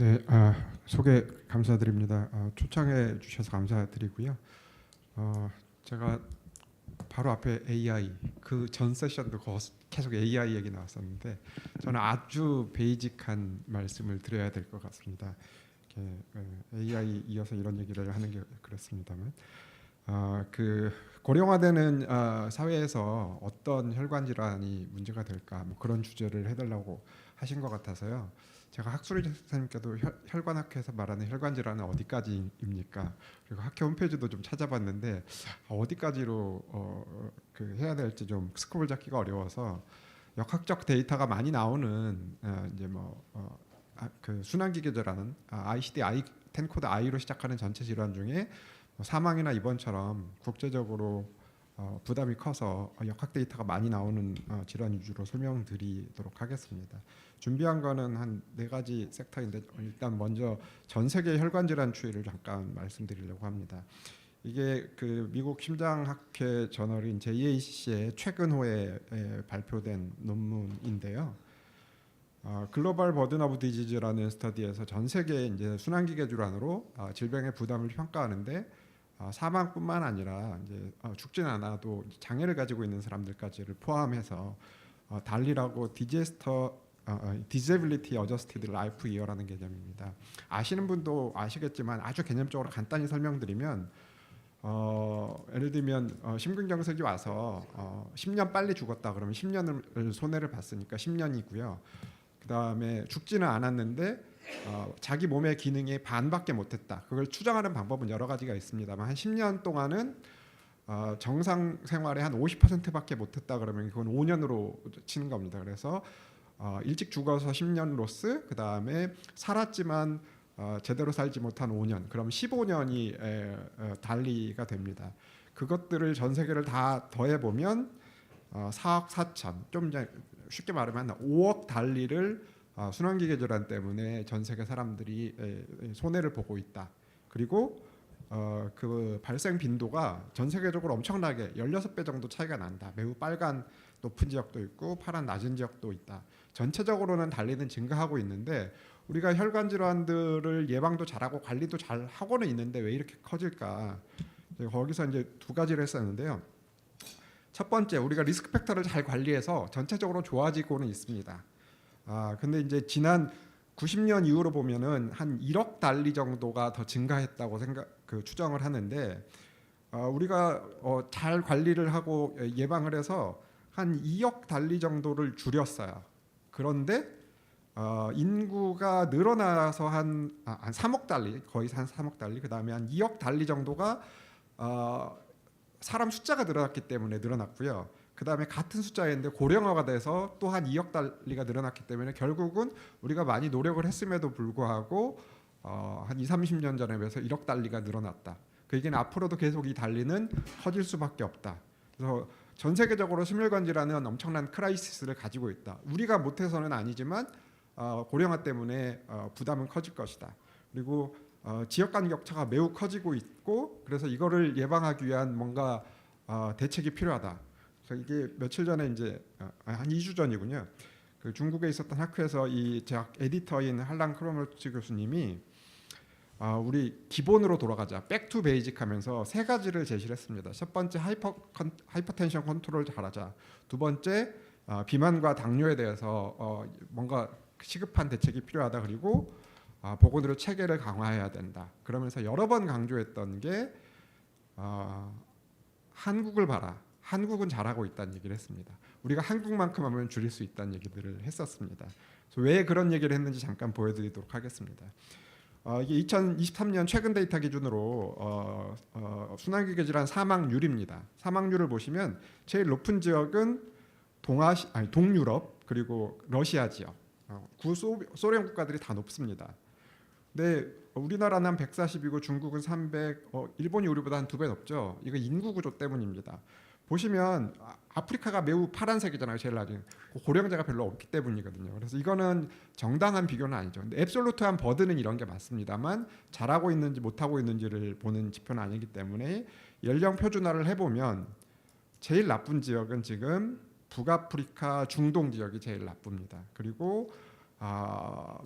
네, 소개 감사드립니다. 초청해 주셔서 감사드리고요. 제가 바로 앞에 AI, 그 전 세션도 계속 AI 얘기 나왔었는데 저는 아주 베이직한 말씀을 드려야 될 것 같습니다. AI 이어서 이런 얘기를 하는 게 그렇습니다만, 그 고령화되는 사회에서 어떤 혈관 질환이 문제가 될까, 뭐 그런 주제를 해달라고 하신 것 같아서요. 제가 학술의 선생님께도 혈관학회에서 말하는 혈관 질환은 어디까지입니까? 그리고 학회 홈페이지도 좀 찾아봤는데 어디까지로 그 해야 될지 좀 스코프를 잡기가 어려워서 역학적 데이터가 많이 나오는 이제 그 순환기계 질환은 ICD, I10 코드 I로 시작하는 전체 질환 중에 사망이나 입원처럼 국제적으로 부담이 커서 역학 데이터가 많이 나오는 질환 위주로 설명드리도록 하겠습니다. 준비한 거는 한 4가지 섹터인데 일단 먼저 전 세계 혈관 질환 추이를 잠깐 말씀드리려고 합니다. 이게 그 미국 심장학회 저널인 JACC의 최근호에 발표된 논문인데요. 글로벌 버든 오브 디지즈라는 스터디에서 전 세계 이제 순환기계 질환으로 질병의 부담을 평가하는데 사망뿐만 아니라 이제 죽진 않아도 장애를 가지고 있는 사람들까지를 포함해서 달리라고 Disability Adjusted Life Year라는 개념입니다. 아시는 분도 아시겠지만 아주 개념적으로 간단히 설명드리면 예를 들면 심근경색이 와서 10년 빨리 죽었다 그러면 10년을 손해를 봤으니까 10년이고요. 그 다음에 죽지는 않았는데 자기 몸의 기능이 반밖에 못했다. 그걸 추정하는 방법은 여러 가지가 있습니다만 한 10년 동안은 정상 생활에 한 50%밖에 못했다 그러면 그건 5년으로 치는 겁니다. 그래서 일찍 죽어서 10년 로스, 그 다음에 살았지만 제대로 살지 못한 5년, 그럼 15년이 달리가 됩니다. 그것들을 전 세계를 다 더해 보면 4억 4천, 좀 이제 쉽게 말하면 5억 달리를 순환기계 질환 때문에 전 세계 사람들이 손해를 보고 있다. 그리고 그 발생 빈도가 전 세계적으로 엄청나게 16배 정도 차이가 난다. 매우 빨간 높은 지역도 있고 파란 낮은 지역도 있다. 전체적으로는 달리는 증가하고 있는데 우리가 혈관 질환들을 예방도 잘하고 관리도 잘 하고는 있는데 왜 이렇게 커질까? 거기서 이제 2가지를 했었는데요. 첫 번째, 우리가 리스크 팩터를 잘 관리해서 전체적으로 좋아지고는 있습니다. 근데 이제 지난 90년 이후로 보면은 한 1억 달리 정도가 더 증가했다고 추정을 하는데 우리가 잘 관리를 하고 예방을 해서 한 2억 달리 정도를 줄였어요. 그런데 인구가 늘어나서 한 3억 달리, 거의 한 3억 달리, 그 다음에 한 2억 달리 정도가 사람 숫자가 늘어났기 때문에 늘어났고요. 그 다음에 같은 숫자였는데 고령화가 돼서 또 한 2억 달리가 늘어났기 때문에 결국은 우리가 많이 노력을 했음에도 불구하고 한 20, 30년 전에 비해서 1억 달리가 늘어났다. 그 얘기는 앞으로도 계속 이 달리는 커질 수밖에 없다. 그래서 전 세계적으로 심혈관 질환은 엄청난 크라이시스를 가지고 있다. 우리가 못해서는 아니지만 고령화 때문에 부담은 커질 것이다. 그리고 지역 간 격차가 매우 커지고 있고 그래서 이거를 예방하기 위한 뭔가 대책이 필요하다. 그래서 이게 며칠 전에 이제 한 2주 전이군요. 그 중국에 있었던 학회에서 이 대학 에디터인 할랑 크로머츠 교수님이 우리 기본으로 돌아가자, 백투 베이직 하면서 3가지를 제시를 했습니다. 첫 번째 하이퍼텐션 컨트롤 잘하자. 두 번째 비만과 당뇨에 대해서 뭔가 시급한 대책이 필요하다. 그리고 보건의료 체계를 강화해야 된다. 그러면서 여러 번 강조했던 게 한국을 봐라. 한국은 잘하고 있다는 얘기를 했습니다. 우리가 한국만큼 하면 줄일 수 있다는 얘기들을 했었습니다. 그래서 왜 그런 얘기를 했는지 잠깐 보여드리도록 하겠습니다. 이게 2023년 최근 데이터 기준으로 순환기계 질환 사망률입니다. 사망률을 보시면 제일 높은 지역은 동유럽 그리고 러시아 지역, 구소련 국가들이 다 높습니다. 근데 우리나라는 한 140이고 중국은 300, 일본이 우리보다 한 2배 높죠. 이거 인구 구조 때문입니다. 보시면 아프리카가 매우 파란색이잖아요. 제일 낮은 고령자가 별로 없기 때문이거든요. 그래서 이거는 정당한 비교는 아니죠. 근데 앱솔루트한 버드는 이런 게 맞습니다만 잘하고 있는지 못하고 있는지를 보는 지표는 아니기 때문에 연령 표준화를 해보면 제일 나쁜 지역은 지금 북아프리카 중동 지역이 제일 나쁩니다. 그리고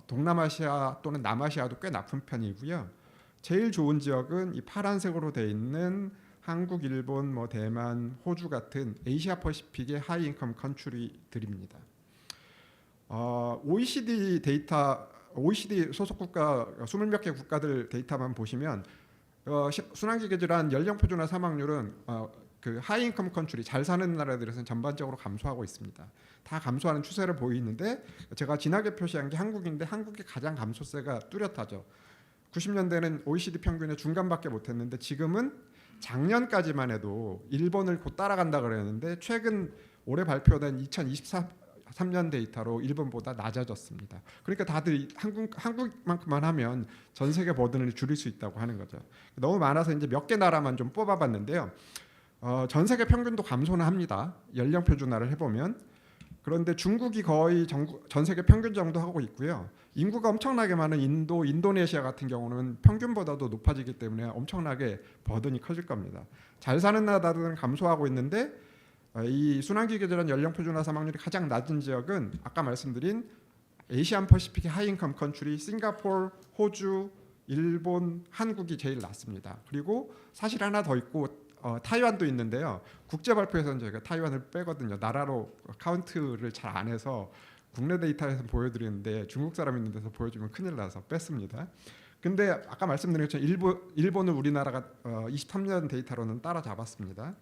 동남아시아 또는 남아시아도 꽤 높은 편이고요. 제일 좋은 지역은 이 파란색으로 돼 있는 한국, 일본, 뭐 대만, 호주 같은 아시아 퍼시픽의 하이 인컴 컨트리들입니다. OECD 데이터, OECD 소속 국가 20몇 개 국가들 데이터만 보시면 순환기계 질환 연령 표준화 사망률은 그 하이 인컴 컨트리 잘 사는 나라들에서는 전반적으로 감소하고 있습니다. 다 감소하는 추세를 보이는데 제가 진하게 표시한 게 한국인데 한국이 가장 감소세가 뚜렷하죠. 90년대는 OECD 평균의 중간밖에 못했는데 지금은 작년까지만 해도 일본을 곧 따라간다 그랬는데 최근 올해 발표된 2023년 데이터로 일본보다 낮아졌습니다. 그러니까 다들 한국만큼만 하면 전 세계 버든을 줄일 수 있다고 하는 거죠. 너무 많아서 이제 몇 개 나라만 좀 뽑아봤는데요. 전 세계 평균도 감소는 합니다. 연령 표준화를 해보면. 그런데 중국이 거의 전 세계 평균 정도 하고 있고요. 인구가 엄청나게 많은 인도, 인도네시아 같은 경우는 평균보다도 높아지기 때문에 엄청나게 버든이 커질 겁니다. 잘 사는 나라들은 감소하고 있는데 이 순환기계 질환 연령 표준화 사망률이 가장 낮은 지역은 아까 말씀드린 아시안 퍼시픽의 하이인컴 컨트리 싱가포르, 호주, 일본, 한국이 제일 낮습니다. 그리고 사실 하나 더 있고 타이완도 있는데요. 국제 발표에서는 저희가 타이완을 빼거든요. 나라로 카운트를 잘 안 해서 국내 데이터에서 보여드리는데 중국 사람 있는 데서 보여주면 큰일 나서 뺐습니다. 근데 아까 말씀드린 것처럼 일본을 우리나라가 23년 데이터로는 따라잡았습니다.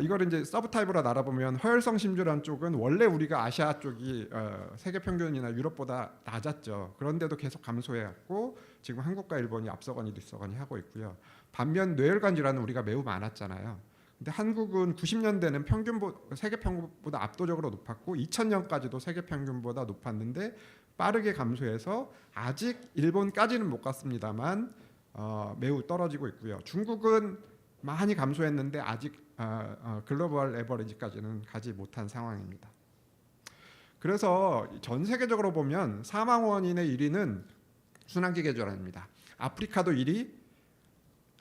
이걸 이제 서브타입으로 나눠보면 허혈성 심줄환 쪽은 원래 우리가 아시아 쪽이 세계 평균이나 유럽보다 낮았죠. 그런데도 계속 감소해왔고 지금 한국과 일본이 앞서거니 뒤서거니 하고 있고요. 반면 뇌혈관 질환은 우리가 매우 많았잖아요. 근데 한국은 90년대는 세계 평균보다 압도적으로 높았고 2000년까지도 세계 평균보다 높았는데 빠르게 감소해서 아직 일본까지는 못 갔습니다만 매우 떨어지고 있고요. 중국은 많이 감소했는데 아직 글로벌 에버리지까지는 가지 못한 상황입니다. 그래서 전 세계적으로 보면 사망 원인의 1위는 순환기계 질환입니다. 아프리카도 1위,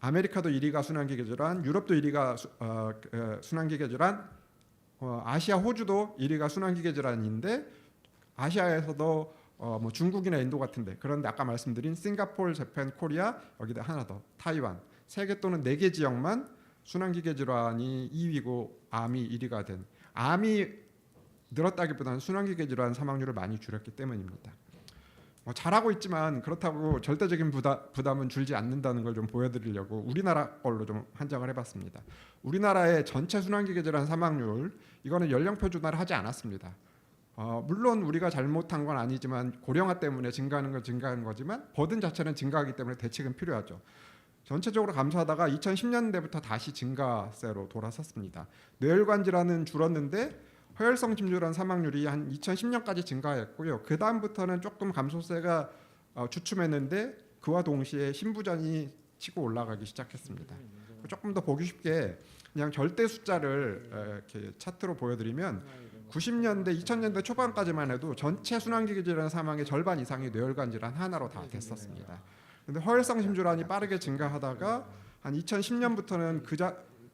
아메리카도 1위가 순환기계 질환, 유럽도 1위가 순환기계 질환, 아시아 호주도 1위가 순환기계 질환인데 아시아에서도 뭐 중국이나 인도 같은데 그런데 아까 말씀드린 싱가포르, 재팬, 코리아 여기다 하나 더 타이완 3개 또는 4개 지역만 순환기계 질환이 2위고 암이 1위가 된 암이 늘었다기보다는 순환기계 질환 사망률을 많이 줄였기 때문입니다. 잘하고 있지만 그렇다고 절대적인 부담은 줄지 않는다는 걸 좀 보여드리려고 우리나라 걸로 좀 한정을 해봤습니다. 우리나라의 전체 순환기계 질환 사망률 이거는 연령 표준화를 하지 않았습니다. 물론 우리가 잘못한 건 아니지만 고령화 때문에 증가하는 건 증가하는 거지만 버든 자체는 증가하기 때문에 대책은 필요하죠. 전체적으로 감소하다가 2010년대부터 다시 증가세로 돌아섰습니다. 뇌혈관 질환은 줄었는데 허혈성 심줄환 사망률이 한 2010년까지 증가했고요. 그 다음부터는 조금 감소세가 주춤했는데 그와 동시에 신부전이 치고 올라가기 시작했습니다. 조금 더 보기 쉽게 그냥 절대 숫자를 이렇게 차트로 보여드리면 90년대, 2000년대 초반까지만 해도 전체 순환기계 질환 사망의 절반 이상이 뇌혈관 질환 하나로 다 됐었습니다. 근데 허혈성 심줄환이 빠르게 증가하다가 한 2010년부터는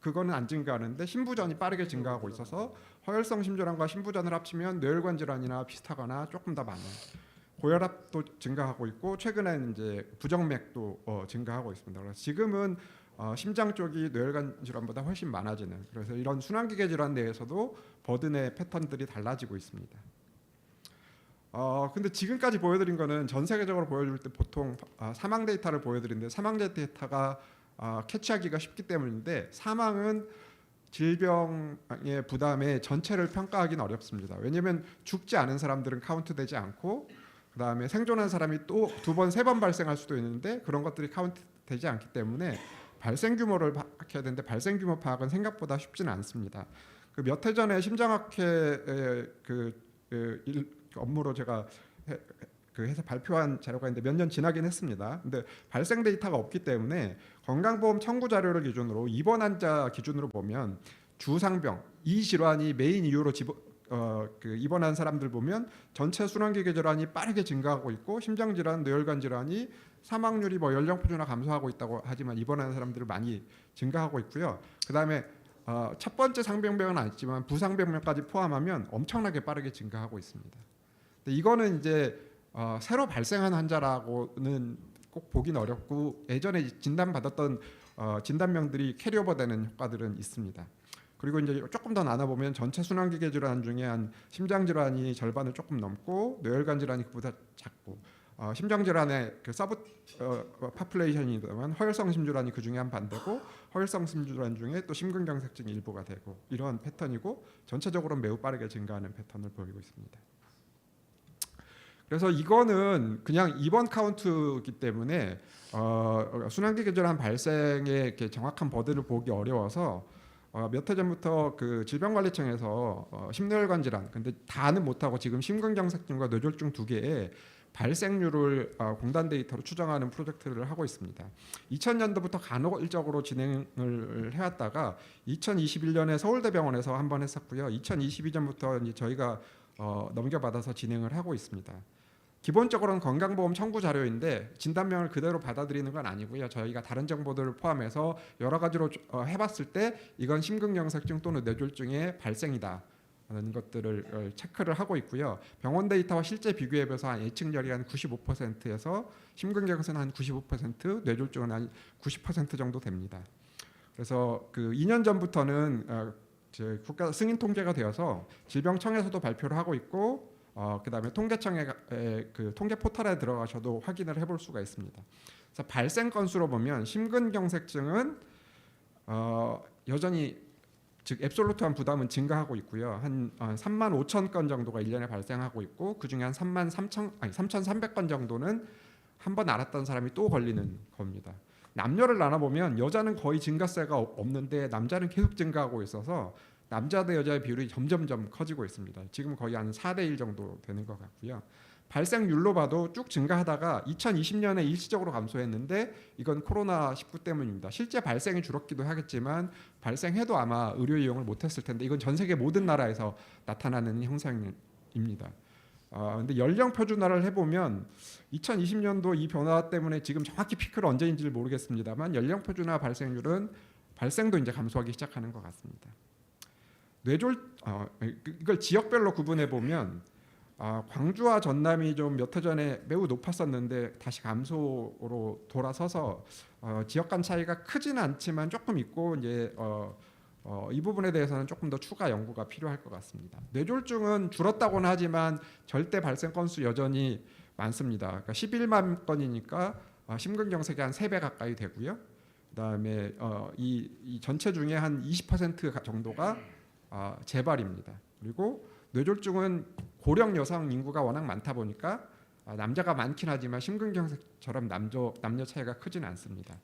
그거는 안 증가하는데 신부전이 빠르게 증가하고 있어서 허혈성 심줄환과 신부전을 합치면 뇌혈관 질환이나 비슷하거나 조금 더 많은 고혈압도 증가하고 있고 최근에는 이제 부정맥도 증가하고 있습니다. 그래서 지금은 심장 쪽이 뇌혈관 질환보다 훨씬 많아지는 그래서 이런 순환기계 질환 내에서도 버든의 패턴들이 달라지고 있습니다. 근데 지금까지 보여드린 거는 전 세계적으로 보여줄 때 보통 사망 데이터를 보여드리는데 사망 데이터가 캐치하기가 쉽기 때문인데 사망은 질병의 부담의 전체를 평가하기는 어렵습니다. 왜냐하면 죽지 않은 사람들은 카운트되지 않고 그다음에 생존한 사람이 또 2번, 3번 발생할 수도 있는데 그런 것들이 카운트되지 않기 때문에 발생 규모를 파악해야 되는데 발생 규모 파악은 생각보다 쉽지는 않습니다. 그 몇 해 전에 심장학회 업무로 제가 해서 발표한 자료가 있는데 몇 년 지나긴 했습니다. 근데 발생 데이터가 없기 때문에 건강보험 청구 자료를 기준으로 입원 환자 기준으로 보면 주상병 이 질환이 메인 이유로 입원한 사람들 보면 전체 순환기계 질환이 빠르게 증가하고 있고 심장질환, 뇌혈관 질환이 사망률이 뭐 연령 표준화 감소하고 있다고 하지만 입원하는 사람들을 많이 증가하고 있고요. 그다음에 첫 번째 상병병은 아니지만 부상병명까지 포함하면 엄청나게 빠르게 증가하고 있습니다. 근데 이거는 이제 새로 발생한 환자라고는 꼭 보긴 어렵고 예전에 진단받았던 진단명들이 캐리오버되는 효과들은 있습니다. 그리고 이제 조금 더 나눠보면 전체 순환기계 질환 중에 한 심장 질환이 절반을 조금 넘고 뇌혈관 질환이 그보다 작고 심장 질환의 그 서브 파퓰레이션이지만 허혈성 심질환이 그 중에 한 반대고 허혈성 심질환 중에 또 심근경색증이 일부가 되고 이런 패턴이고 전체적으로 매우 빠르게 증가하는 패턴을 보이고 있습니다. 그래서 이거는 그냥 입원 카운트이기 때문에 순환기계 질환 발생의 이렇게 정확한 버든을 보기 어려워서 몇 해 전부터 그 질병관리청에서 심뇌혈관 질환 근데 다는 못하고 지금 심근경색증과 뇌졸중 두 개의 발생률을 공단 데이터로 추정하는 프로젝트를 하고 있습니다. 2000년도부터 간헐적으로 진행을 해왔다가 2021년에 서울대병원에서 한번 했었고요. 2022년부터 이제 저희가 넘겨받아서 진행을 하고 있습니다. 기본적으로는 건강보험 청구 자료인데 진단명을 그대로 받아들이는 건 아니고요. 저희가 다른 정보들을 포함해서 여러 가지로 해봤을 때 이건 심근경색증 또는 뇌졸중의 발생이다. 라는 것들을 체크를 하고 있고요. 병원 데이터와 실제 비교해봐서 한 예측률이 한 95%에서 심근경색은 한 95%, 뇌졸중은 한 90% 정도 됩니다. 그래서 그 2년 전부터는 국가 승인 통계가 되어서 질병청에서도 발표를 하고 있고 그다음에 통계청의 그 통계 포털에 들어가셔도 확인을 해볼 수가 있습니다. 그래서 발생 건수로 보면 심근경색증은 여전히 즉 앱솔루트한 부담은 증가하고 있고요. 한 3만 5천 건 정도가 1년에 발생하고 있고 그중에 한 3,300건 정도는 한 번 앓았던 사람이 또 걸리는 겁니다. 남녀를 나눠보면 여자는 거의 증가세가 없는데 남자는 계속 증가하고 있어서 남자 대 여자의 비율이 점점점 커지고 있습니다. 지금 거의 한 4대 1 정도 되는 것 같고요. 발생률로 봐도 쭉 증가하다가 2020년에 일시적으로 감소했는데 이건 코로나19 때문입니다. 실제 발생이 줄었기도 하겠지만 발생해도 아마 의료 이용을 못했을 텐데 이건 전 세계 모든 나라에서 나타나는 현상입니다. 근데 연령 표준화를 해보면 2020년도 이 변화 때문에 지금 정확히 피크를 언제인지를 모르겠습니다만 연령 표준화 발생률은 발생도 이제 감소하기 시작하는 것 같습니다. 이걸 지역별로 구분해 보면 광주와 전남이 좀 몇 해 전에 매우 높았었는데 다시 감소로 돌아서서 지역 간 차이가 크지는 않지만 조금 있고 이제 이 부분에 대해서는 조금 더 추가 연구가 필요할 것 같습니다. 뇌졸중은 줄었다고는 하지만 절대 발생 건수 여전히 많습니다. 그러니까 11만 건이니까 심근경색이 한 3배 가까이 되고요. 그다음에 이 전체 중에 한 20% 정도가 재발입니다. 그리고 뇌졸중은 고령 여성 인구가 워낙 많다 보니까 남자가 많긴 하지만 심근경색처럼 남녀 차이가 크지는 않습니다.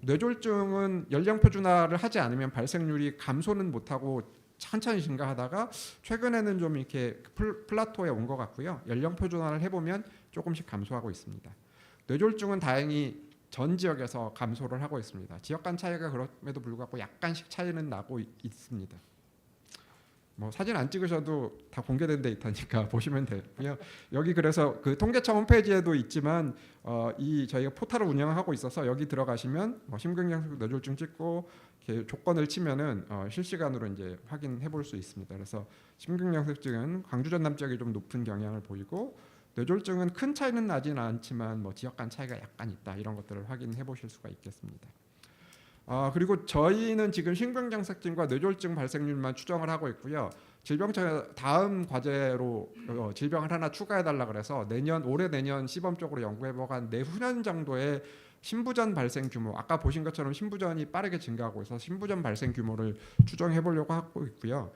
뇌졸중은 연령 표준화를 하지 않으면 발생률이 감소는 못하고 천천히 증가하다가 최근에는 좀 이렇게 플라토에 온 것 같고요. 연령 표준화를 해보면 조금씩 감소하고 있습니다. 뇌졸중은 다행히 전 지역에서 감소를 하고 있습니다. 지역 간 차이가 그럼에도 불구하고 약간씩 차이는 나고 있습니다. 뭐 사진 안 찍으셔도 다 공개된 데이터니까 보시면 되고요. 여기 그래서 그 통계청 홈페이지에도 있지만 이 저희가 포털을 운영하고 있어서 여기 들어가시면 심근경색 뇌졸중 찍고 이렇게 조건을 치면은 실시간으로 이제 확인해 볼 수 있습니다. 그래서 심근경색증은 광주 전남 지역이 좀 높은 경향을 보이고 뇌졸중은 큰 차이는 나지는 않지만 뭐 지역 간 차이가 약간 있다 이런 것들을 확인해 보실 수가 있겠습니다. 그리고 저희는 지금 심근경색증과 뇌졸중 발생률만 추정을 하고 있고요. 질병청에 다음 과제로 질병을 하나 추가해달라 그래서 올해 내년 시범 쪽으로 연구해보고 한 내후년 정도의 신부전 발생 규모, 아까 보신 것처럼 신부전이 빠르게 증가하고 있어서 신부전 발생 규모를 추정해보려고 하고 있고요.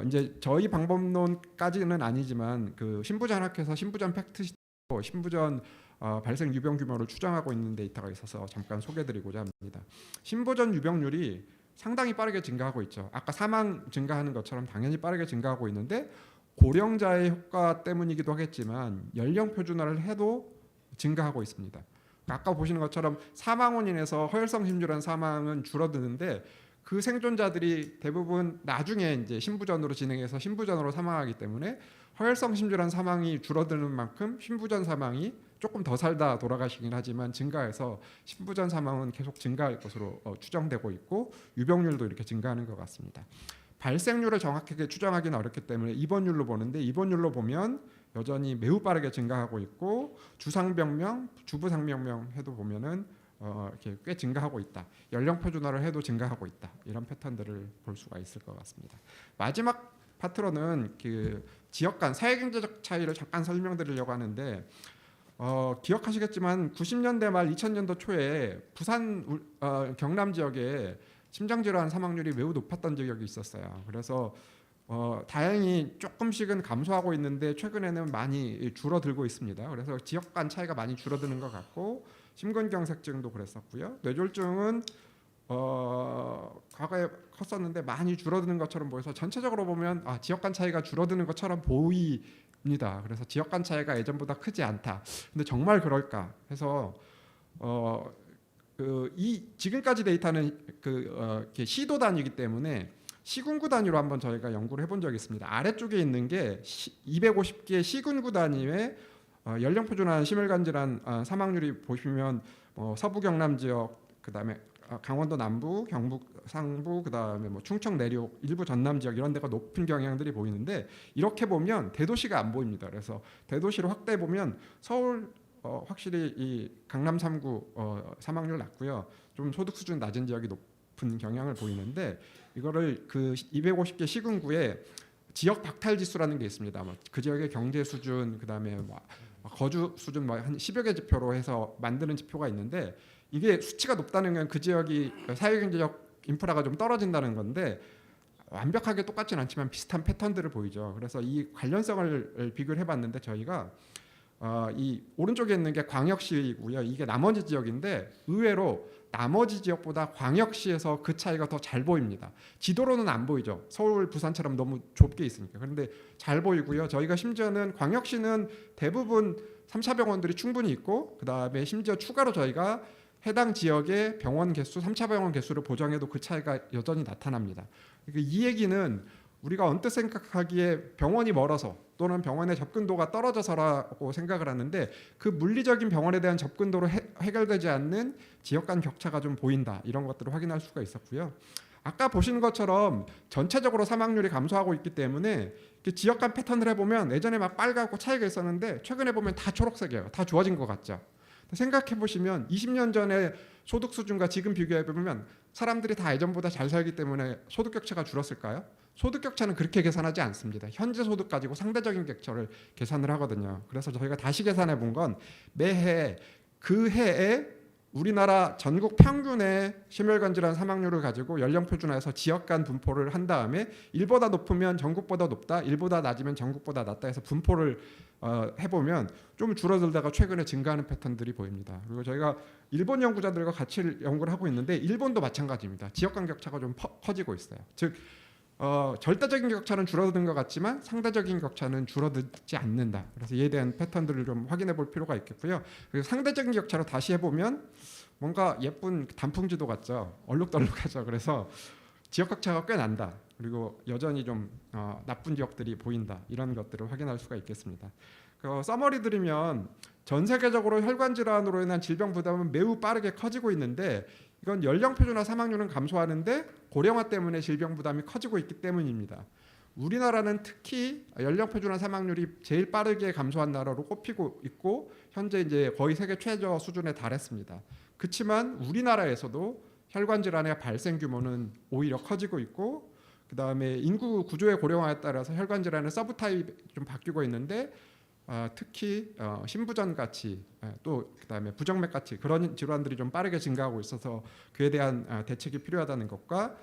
이제 저희 방법론까지는 아니지만 그 신부전학회에서 신부전 팩트시트, 신부전 발생 유병 규모를 추정하고 있는 데이터가 있어서 잠깐 소개드리고자 합니다. 신부전 유병률이 상당히 빠르게 증가하고 있죠. 아까 사망 증가하는 것처럼 당연히 빠르게 증가하고 있는데 고령자의 효과 때문이기도 하겠지만 연령 표준화를 해도 증가하고 있습니다. 아까 보시는 것처럼 사망 원인에서 허혈성 심질환 사망은 줄어드는데 그 생존자들이 대부분 나중에 이제 신부전으로 진행해서 신부전으로 사망하기 때문에 허혈성 심질환 사망이 줄어드는 만큼 신부전 사망이 조금 더 살다 돌아가시긴 하지만 증가해서 신부전 사망은 계속 증가할 것으로 추정되고 있고 유병률도 이렇게 증가하는 것 같습니다. 발생률을 정확하게 추정하기는 어렵기 때문에 입원율로 보는데 입원율로 보면 여전히 매우 빠르게 증가하고 있고 주상병명, 주부상병명 해도 보면은 이렇게 꽤 증가하고 있다. 연령 표준화를 해도 증가하고 있다. 이런 패턴들을 볼 수가 있을 것 같습니다. 마지막 파트로는 그 지역 간 사회경제적 차이를 잠깐 설명드리려고 하는데 기억하시겠지만 90년대 말 2000년도 초에 부산 경남 지역에 심장질환 사망률이 매우 높았던 지역이 있었어요. 그래서 다행히 조금씩은 감소하고 있는데 최근에는 많이 줄어들고 있습니다. 그래서 지역 간 차이가 많이 줄어드는 것 같고 심근경색증도 그랬었고요. 뇌졸중은 과거에 컸었는데 많이 줄어드는 것처럼 보여서 전체적으로 보면 지역 간 차이가 줄어드는 것처럼 보입니다. 그래서 지역 간 차이가 예전보다 크지 않다. 근데 정말 그럴까 해서 이 지금까지 데이터는 시도 단위이기 때문에 시군구 단위로 한번 저희가 연구를 해본 적이 있습니다. 아래쪽에 있는 게 250개 시군구 단위의 연령 표준화한 심혈관 질환 사망률이 보시면 서부 경남 지역, 그다음에 강원도 남부, 경북 상부, 그다음에 충청 내륙, 일부 전남 지역 이런 데가 높은 경향들이 보이는데 이렇게 보면 대도시가 안 보입니다. 그래서 대도시를 확대해 보면 서울 확실히 이 강남 3구 사망률 낮고요. 좀 소득 수준 낮은 지역이 높은 경향을 보이는데 이거를 그 250개 시군구에 지역 박탈 지수라는 게 있습니다. 그 지역의 경제 수준, 그다음에 거주 수준 한 10여 개 지표로 해서 만드는 지표가 있는데 이게 수치가 높다는 건 그 지역이 사회경제적 인프라가 좀 떨어진다는 건데 완벽하게 똑같진 않지만 비슷한 패턴들을 보이죠. 그래서 이 관련성을 비교를 해봤는데 저희가 이 오른쪽에 있는 게 광역시이고요. 이게 나머지 지역인데 의외로 나머지 지역보다 광역시에서 그 차이가 더 잘 보입니다. 지도로는 안 보이죠. 서울, 부산처럼 너무 좁게 있으니까. 그런데 잘 보이고요. 저희가 심지어는 광역시는 대부분 3차 병원들이 충분히 있고 그다음에 심지어 추가로 저희가 해당 지역의 병원 개수, 3차 병원 개수를 보정해도 그 차이가 여전히 나타납니다. 그러니까 이 얘기는 우리가 언뜻 생각하기에 병원이 멀어서 또는 병원의 접근도가 떨어져서라고 생각을 하는데 그 물리적인 병원에 대한 접근도로 해결되지 않는 지역 간 격차가 좀 보인다. 이런 것들을 확인할 수가 있었고요. 아까 보신 것처럼 전체적으로 사망률이 감소하고 있기 때문에 지역 간 패턴을 해보면 예전에 막 빨갛고 차이가 있었는데 최근에 보면 다 초록색이에요. 다 좋아진 것 같죠. 생각해 보시면 20년 전에 소득 수준과 지금 비교해 보면 사람들이 다 예전보다 잘 살기 때문에 소득 격차가 줄었을까요? 소득 격차는 그렇게 계산하지 않습니다. 현재 소득 가지고 상대적인 격차를 계산을 하거든요. 그래서 저희가 다시 계산해 본 건 매해 그 해에 우리나라 전국 평균의 심혈관 질환 사망률을 가지고 연령 표준화해서 지역 간 분포를 한 다음에 1보다 높으면 전국보다 높다, 1보다 낮으면 전국보다 낮다 해서 분포를 해보면 좀 줄어들다가 최근에 증가하는 패턴들이 보입니다. 그리고 저희가 일본 연구자들과 같이 연구를 하고 있는데 일본도 마찬가지입니다. 지역 간 격차가 좀 커지고 있어요. 즉 절대적인 격차는 줄어드는 것 같지만 상대적인 격차는 줄어들지 않는다. 그래서 이에 대한 패턴들을 좀 확인해 볼 필요가 있겠고요. 그리고 상대적인 격차로 다시 해보면 뭔가 예쁜 단풍지도 같죠. 얼룩덜룩하죠. 그래서 지역 격차가 꽤 난다. 그리고 여전히 좀 나쁜 지역들이 보인다. 이런 것들을 확인할 수가 있겠습니다. 서머리 드리면 전 세계적으로 혈관 질환으로 인한 질병 부담은 매우 빠르게 커지고 있는데 이건 연령 표준화 사망률은 감소하는데 고령화 때문에 질병 부담이 커지고 있기 때문입니다. 우리나라는 특히 연령 표준화 사망률이 제일 빠르게 감소한 나라로 꼽히고 있고 현재 이제 거의 세계 최저 수준에 달했습니다. 그렇지만 우리나라에서도 혈관 질환의 발생 규모는 오히려 커지고 있고 그다음에 인구 구조의 고령화에 따라서 혈관 질환의 서브 타입이 좀 바뀌고 있는데 특히 신부전 같이 또 그다음에 부정맥 같이 그런 질환들이 좀 빠르게 증가하고 있어서 그에 대한 대책이 필요하다는 것과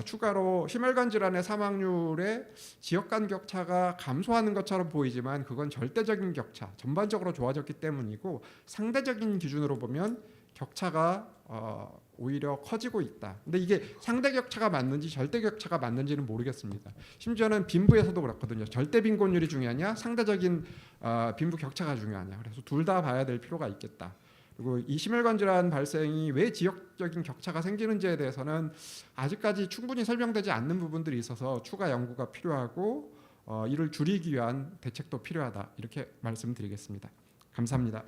추가로 심혈관 질환의 사망률의 지역 간 격차가 감소하는 것처럼 보이지만 그건 절대적인 격차, 전반적으로 좋아졌기 때문이고 상대적인 기준으로 보면 격차가 오히려 커지고 있다. 근데 이게 상대 격차가 맞는지 절대 격차가 맞는지는 모르겠습니다. 심지어는 빈부에서도 그렇거든요. 절대 빈곤율이 중요하냐, 상대적인 빈부 격차가 중요하냐. 그래서 둘 다 봐야 될 필요가 있겠다. 그리고 이 심혈관 질환 발생이 왜 지역적인 격차가 생기는지에 대해서는 아직까지 충분히 설명되지 않는 부분들이 있어서 추가 연구가 필요하고 이를 줄이기 위한 대책도 필요하다. 이렇게 말씀드리겠습니다. 감사합니다.